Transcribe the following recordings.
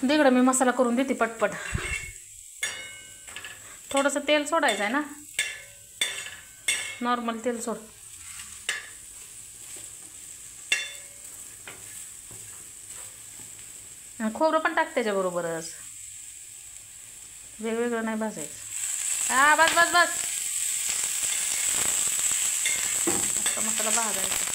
तिकडं मी मसाला करून देते पटपट. थोडंसं तेल सोडायचं आहे ना, नॉर्मल तेल सोड. खोबरं पण टाक त्याच्याबरोबरच, वेगवेगळं नाही भाजायचं. हा बस बस बस, आता मसाला भाजायचा.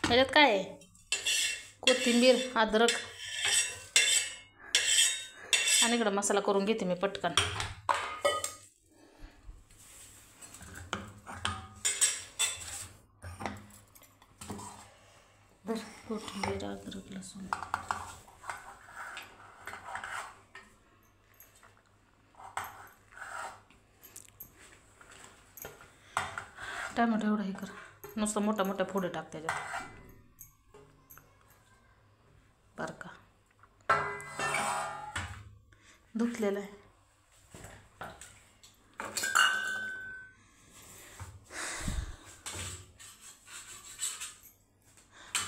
ह्याच्यात काय आहे, कोथिंबीर, अद्रक आणि इकडं मसाला करून घेते मी पटकन. कोथिंबीर, अद्रक, लसूण, टॅमॅटो एवढं हे कर, नुसतं मोठ्या मोठ्या फोडे टाक त्याच्यात बरं का. धुतलेलं आहे.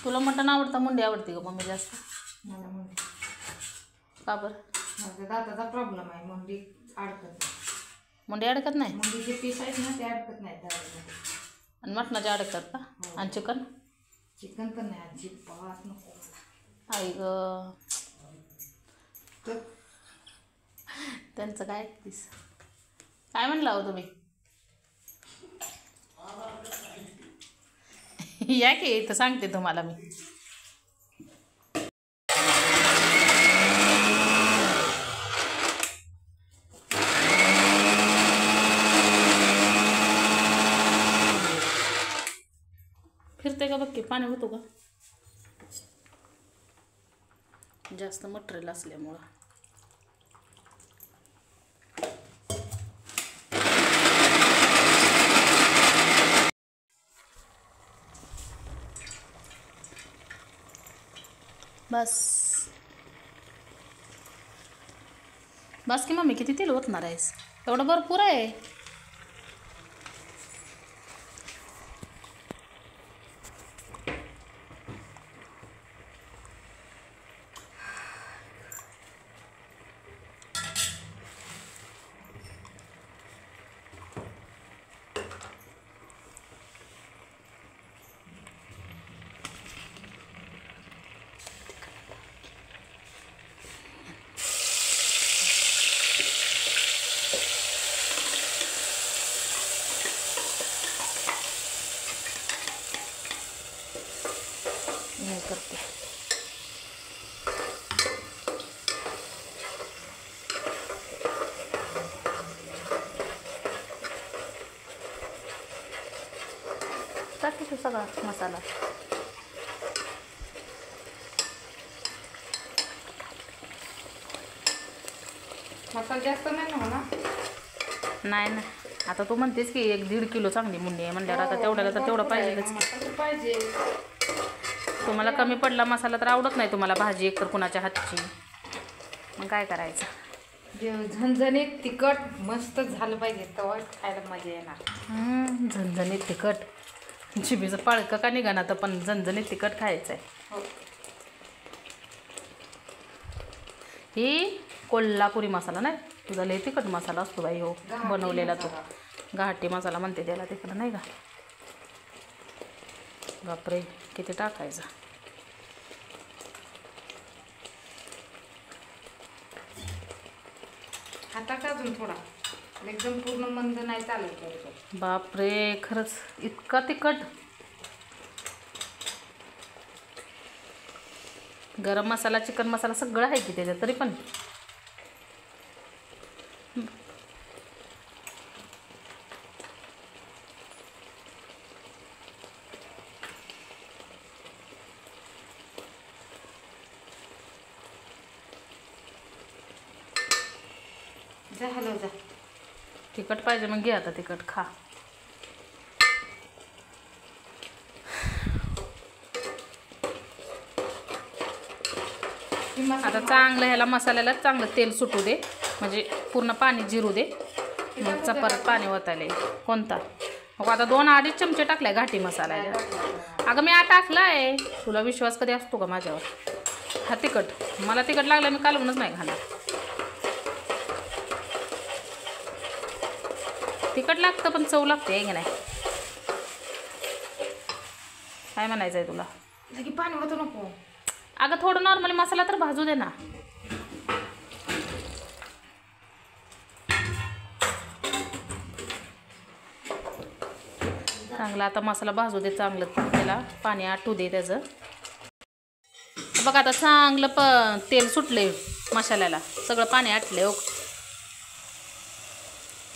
तुला मटण आवडतं, मुंडी आवडते का मम्मी जास्त? मला मुंडी. का बरं? माझ्या दाताचा प्रॉब्लेम आहे, मुंडी अडकत नाही. मुंडी अडकत नाही? मुंडीचे पीस आहेत ना ते अडकत नाहीत दातामध्ये. आणि मटणाचे अडकतात का? आणि चिकन? चिकन पण नाही, अजिबात नको. आई ग, त्यांचं काय ऐकतीस? काय म्हणलं हो तुम्ही? या की इथं सांगते तुम्हाला मी. फिरते का बघ की, पाणी होतो का? जास्त मटेरियल असल्यामुळं. बस बस की मम्मी, किती तेल ओतणार आहेस? एवढं भरपूर आहे. हे करते. टाकी सगळा मसाला. मसाला जास्त नाही ना म्हणा. नाही ना, आता तू म्हणतेस की 1-1.5 किलो चांगली मुंडी आहे म्हणल्यावर आता तेवढ्याला तर तेवढं पाहिजेच. पाहिजे. तुम्हाला कमी पडला मसाला तर आवडत नाही तुम्हाला भाजी एकतर कुणाच्या हातची, मग काय करायचं? झणझणीत तिखट मस्त झालं पाहिजे, तेव्हा खायला मजा येणार. झणझणीत तिखट, जिभेचं पाळकं का निघाना तर पण झणझणीत तिखट खायचं आहे. ही कोल्हापुरी मसाला नाही, तुझा लय तिखट मसाला असतो बाई हो बनवलेला. तो घाटी मसाला म्हणते त्याला, तिकडं नाही का? बापरे, किती टाकायचा? हातात अजून थोडा, एकदम पूर्ण मंद नाही चालत. बापरे, खरंच इतका तिखट? गरम मसाला चिकन मसाला सगळं आहे की त्याच्यात, तरी पण जा हलव जा. तिखट पाहिजे मग घे आता तिखट खा. आता चांगलं ह्याला मसाल्याला चांगलं तेल सुटू दे, म्हणजे पूर्ण पाणी जिरू दे. मग परत पाणी ओतायला येईल. कोणता? मग आता 2-2.5 चमचे टाकलाय घाटी मसाल्याला. अगं मी टाकला आहे, तुला विश्वास कधी असतो का माझ्यावर? हा तिखट मला तिखट लागलं, मी कालवूनच नाही खाणार. तिखट लागतं पण चव लागते आहे की नाही? काय म्हणायचं आहे तुला? लगी पाणी होतं नको. अगं थोडं नॉर्मली मसाला तर भाजू दे ना. चांगला आता मसाला भाजू दे चांगलं, त्याला पाणी आटू दे त्याचं. बघ आता चांगलं तेल सुटले मसाल्याला, सगळं पाणी आटले. हो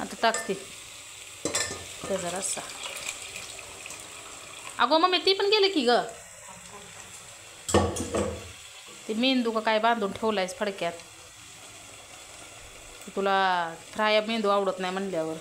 आता टाकते त्याचा रस्सा. अगो मम्मी ती पण गेले की ग, ते मेंदू का काय बांधून ठेवलायस फडक्यात. तुला फ्राय मेंदू आवडत नाही म्हणल्यावर.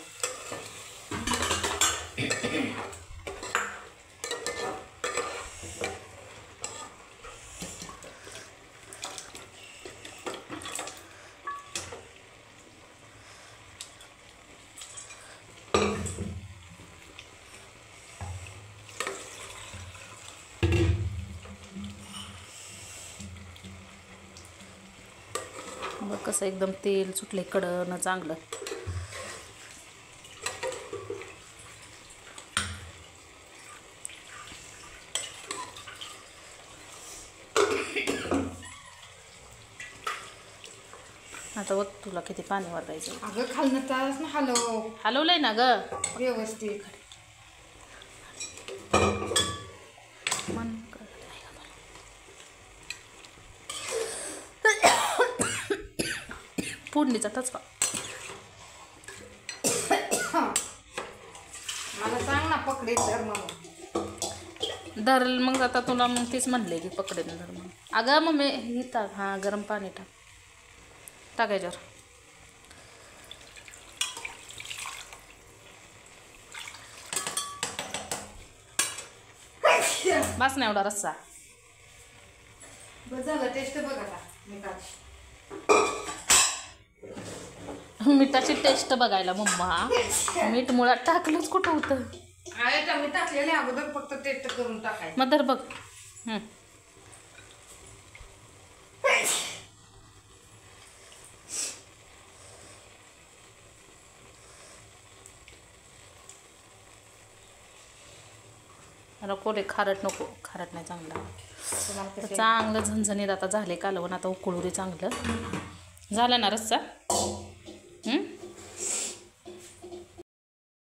बघ कसं एकदम तेल सुटले कडनं चांगलं. आता बघ तुला किती पाणी वाटायचं. अगं खालनं तास ना हलव. हलवलंय ना ग व्यवस्थित. फोडणीचा टचका मला सांग ना पकडे धर मग. धरल मग आता तुला मग तीच म्हणले की पकडेन धर मग. अगं मग मी हे टाक, हां गरम पाणी टाकायच्यावर. बस ना एवढा रस्सा. बस झालं. टेस्ट बघ आता मिठाची. मिठाची टेस्ट बघायला मम्मा, मीठ मुळात टाकलंच कुठं होतं? मी टाकलेले अगोदर, फक्त टेस्ट करून टाकायचं. मग धर बघ. नको रे खारट नको, खारट नाही चांगला. चांगलं झणझणीत आता झाले कालवण. आता उकळू दे चांगलं. झालं ना रस्सा.